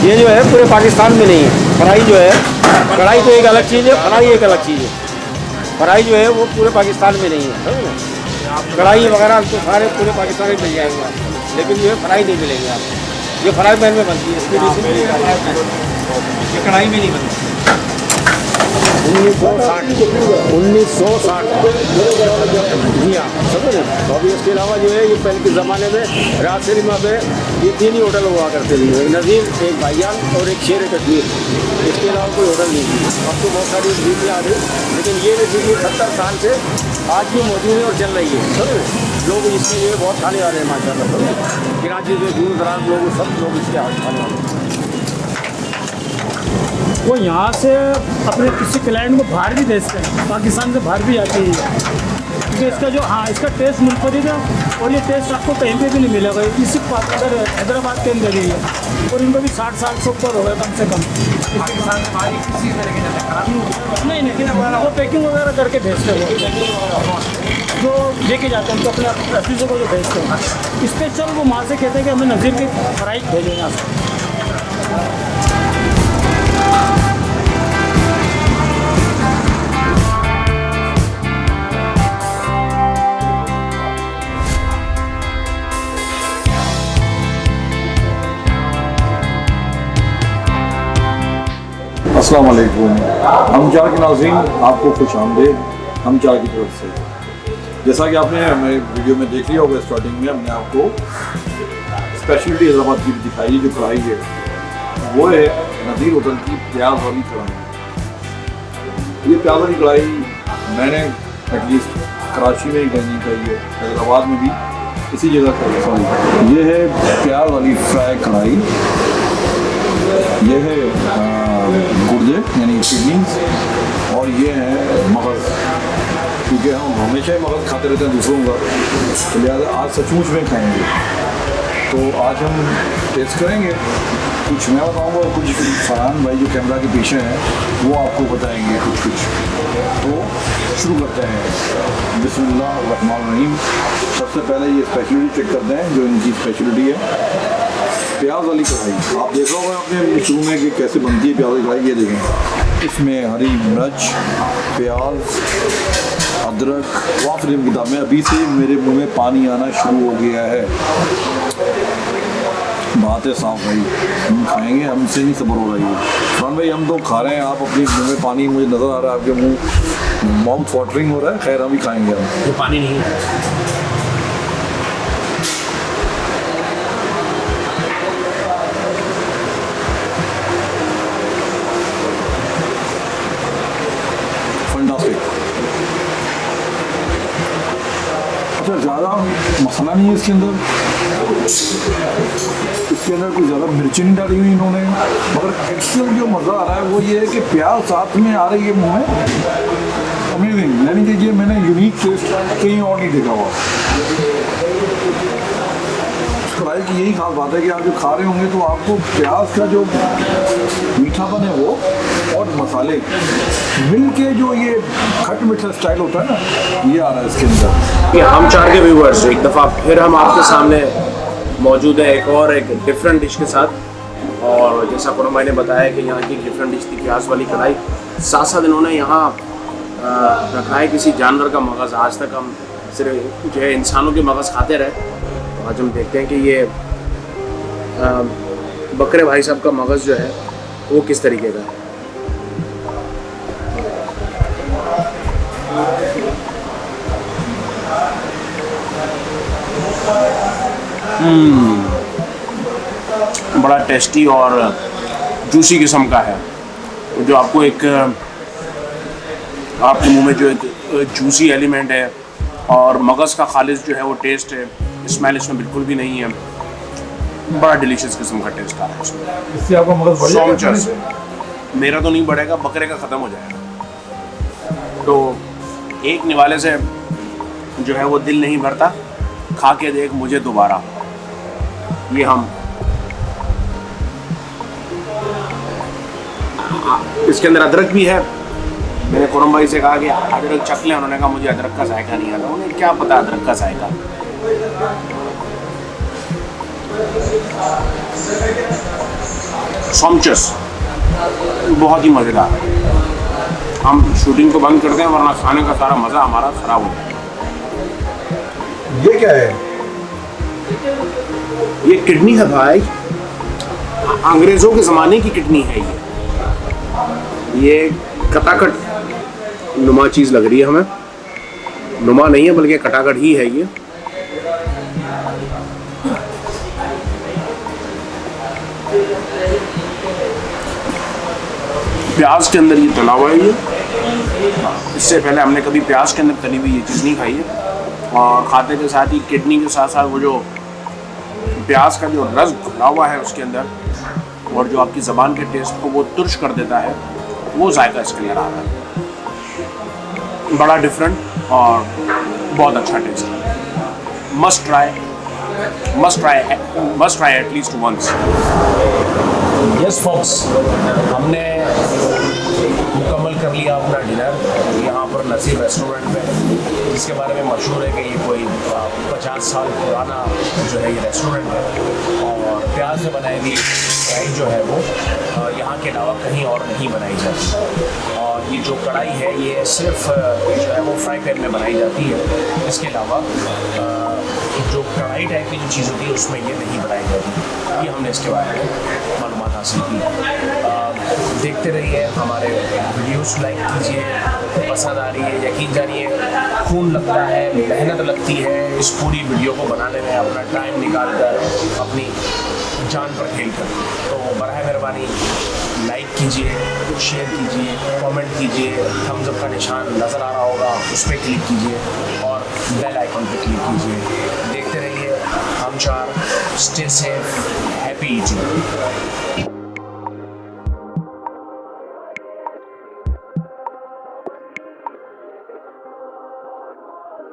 ये जो है पूरे पाकिस्तान में नहीं है। फ्राई जो है, कढ़ाई तो एक अलग चीज़ है, फ्राई एक अलग चीज़ है। फ्राई जो है वो पूरे पाकिस्तान में नहीं है, समझ ना। कढ़ाई वगैरह तो सारे पूरे पाकिस्तान में मिल जाएंगे आपको, लेकिन जो है फ्राई नहीं मिलेंगे आपको। ये फ्राई पैन में बनती है, इसकी ये कढ़ाई में नहीं बनती। 1960 जी हाँ, समझे। तो अभी इसके अलावा जो है ये पहले के ज़माने में राज सिनेमा पे ये 3 ही होटल हुआ करते थे, एक नज़ीर, एक भाईजान और एक शेर कश्मीर। इसके अलावा कोई होटल नहीं थी। अब तो बहुत सारी चीज़ें आ गई, लेकिन ये रेसिपी 70 साल से आज भी मौजूद है और चल रही है, समझे। लोग इसके लिए बहुत खाने आ रहे हैं माशाल्लाह। कराची से दूर दराज लोग, सब लोग इसके हाथ खाने आ रहे हैं। वो यहाँ से अपने किसी क्लाइंट को बाहर भी भेजते हैं, पाकिस्तान से बाहर भी आती है, क्योंकि इसका जो इसका टेस्ट मुनफरिद है और ये टेस्ट आपको कहीं पे भी नहीं मिलेगा। इसी इधर हैदराबाद के अंदर ही है और इनको भी 60 साल से ऊपर हो गए कम से कम। पाकिस्तान से बाहर किसी तरह के नहीं, वो पैकिंग वगैरह करके भेजते हैं, जो लेके जाते हैं उनको अपने ऑफिसों को जो भेजते हैं। स्पेशल वो वहाँ से कहते हैं कि हमें नज़ीर की फ्राई भेजें यहाँ से। अस्सलाम वालेकुम। हम चार के नाज़रीन, आपको खुश आमदेद हम चार की तरफ से। जैसा कि आपने मेरे वीडियो में देख लिया होगा, स्टार्टिंग में हमने आपको स्पेशलिटी हैदराबाद की दिखाई। जो कढ़ाई है वो है नज़ीर होटल की प्याज वाली कढ़ाई। ये प्याज वाली कढ़ाई मैंने एटलीस्ट कराची में ही कहीं खाई है, हैदराबाद में भी इसी जगह खाई है। ये है प्याज वाली फ्राई कढ़ाई। ये है गुर्दे यानी किडनीज, और ये है मगज़, क्योंकि हम हमेशा ही मगज़ खाते रहते हैं दूसरों का, तो लिहाजा आज सचमुच में खाएंगे। तो आज हम टेस्ट करेंगे, कुछ मैं बताऊंगा और कुछ फरहान भाई जो कैमरा के पीछे हैं वो आपको बताएंगे कुछ। तो शुरू करते हैं। बिस्मिल्लाहिर्रहमानिर्रहीम। सबसे पहले ये स्पेशलिटी चेक करते हैं, जो इनकी स्पेशलिटी है प्याज वाली कढ़ाई। आप देख रहे होंगे अपने शुरू में कि कैसे बनती है प्याज वाली कढ़ाई। ये देखें, इसमें हरी मिर्च, प्याज, अदरक, वाफिर किताब में अभी से मेरे मुंह में पानी आना शुरू हो गया है। बात है साफ भाई, हम खाएंगे, हमसे नहीं सब्र हो रही है। फरहान भाई हम तो खा रहे हैं, आप अपने मुंह में पानी, मुझे नज़र आ रहा है आपके मुंह माउथ वाटरिंग हो रहा है। खैर हम भी खाएंगे। हम ये पानी नहीं है। अच्छा, ज़्यादा मसाला नहीं है इसके अंदर कोई ज़्यादा मिर्ची नहीं डाली हुई इन्होंने, मगर एक्चुअल जो मज़ा आ रहा है वो ये है कि प्याज साथ में आ रही है मुँह में। अमेजिंग, यानी कि ये मैंने यूनिक टेस्ट कहीं और नहीं देखा हुआ। कढ़ाई की यही खास बात है कि आप जो खा रहे होंगे तो आपको प्याज का जो मीठापन है वो और मसाले मिल के जो ये खट मीठा स्टाइल होता है ना, ये आ रहा है इसके अंदर। हम चार के व्यूवर्स एक दफ़ा फिर हम आपके सामने मौजूद है एक डिफरेंट डिश के साथ। और जैसा कुरम भाई ने बताया कि यहाँ की डिफरेंट डिश थी प्याज वाली कढ़ाई। साथ साथ इन्होंने यहाँ रखा है किसी जानवर का मगज़। आज तक हम सिर्फ जो है इंसानों के मगज़ खाते रहे, तो आज हम देखते हैं कि ये बकरे भाई साहब का मगज़ जो है वो किस तरीके का है। बड़ा टेस्टी और जूसी किस्म का है, जो आपको एक आपके मुंह में जो एक जूसी एलिमेंट है और मगज़ का खालिस जो है वो टेस्ट है, स्मेल इसमें बिल्कुल भी नहीं है। बड़ा डिलीशियस किस्म का टेस्ट आ रहा है इसमें। इससे आपका मगज़ बढ़ जाएगा? मेरा तो नहीं बढ़ेगा, बकरे का ख़त्म हो जाएगा। तो एक निवाले से जो है वो दिल नहीं भरता, खा के देख मुझे दोबारा। ये हम इसके अंदर अदरक भी है। मैंने कुरम भाई से कहा कि अदरक चख लें, उन्होंने कहा मुझे अदरक का जायका नहीं आता। उन्हें क्या पता अदरक का जायका। सॉम्पचस, बहुत ही मज़ेदार। हम शूटिंग को बंद करते हैं वरना खाने का सारा मज़ा हमारा ख़राब हो जाए। ये क्या है? ये किडनी है भाई, अंग्रेज़ों के ज़माने की किडनी है ये कटाकट नुमा चीज़ लग रही है हमें। नुमा नहीं है बल्कि कटाकट ही है ये। प्याज के अंदर ये तला हुआ है ये। इससे पहले हमने कभी प्याज के अंदर तली हुई ये चीज़ नहीं खाई है। और खाते के साथ ही किडनी के साथ साथ वो जो प्याज का जो रस घुला हुआ है उसके अंदर और जो आपकी ज़बान के टेस्ट को वो तुर्श कर देता है, वो जायका इसके अंदर आता है। बड़ा डिफरेंट और बहुत अच्छा टेस्ट है। Must try at least once. Yes folks, हमने मुकम्मल कर लिया अपना डिनर यहाँ पर नसीब रेस्टोरेंट में, जिसके बारे में मशहूर है कि ये कोई 50 साल पुराना जो है ये रेस्टोरेंट है। और प्याज से बनाई हुई कढ़ाई जो है वो यहाँ के अलावा कहीं और नहीं बनाई जाती। और ये जो कढ़ाई है ये सिर्फ जो है वो फ्राई पैन में बनाई जाती है। इसके अलावा जो कढ़ाई टाइप की जो चीज़ होती है उसमें ये नहीं बनाई जाती। ये हमने इसके बारे में मालूमात हासिल की। देखते रहिए हमारे वीडियोस, लाइक कीजिए, पसंद आ रही है यकीन जानिए खून लगता है, मेहनत लगती है इस पूरी वीडियो को बनाने में, अपना टाइम निकाल कर अपनी जान पर खेल कर। तो बराह मेहरबानी लाइक कीजिए, शेयर कीजिए, कमेंट कीजिए, थम्स अप का निशान नज़र आ रहा होगा उस पर क्लिक कीजिए और बेल आइकन पर क्लिक कीजिए। देखते रहिए हम चार। Stay safe, happy eating.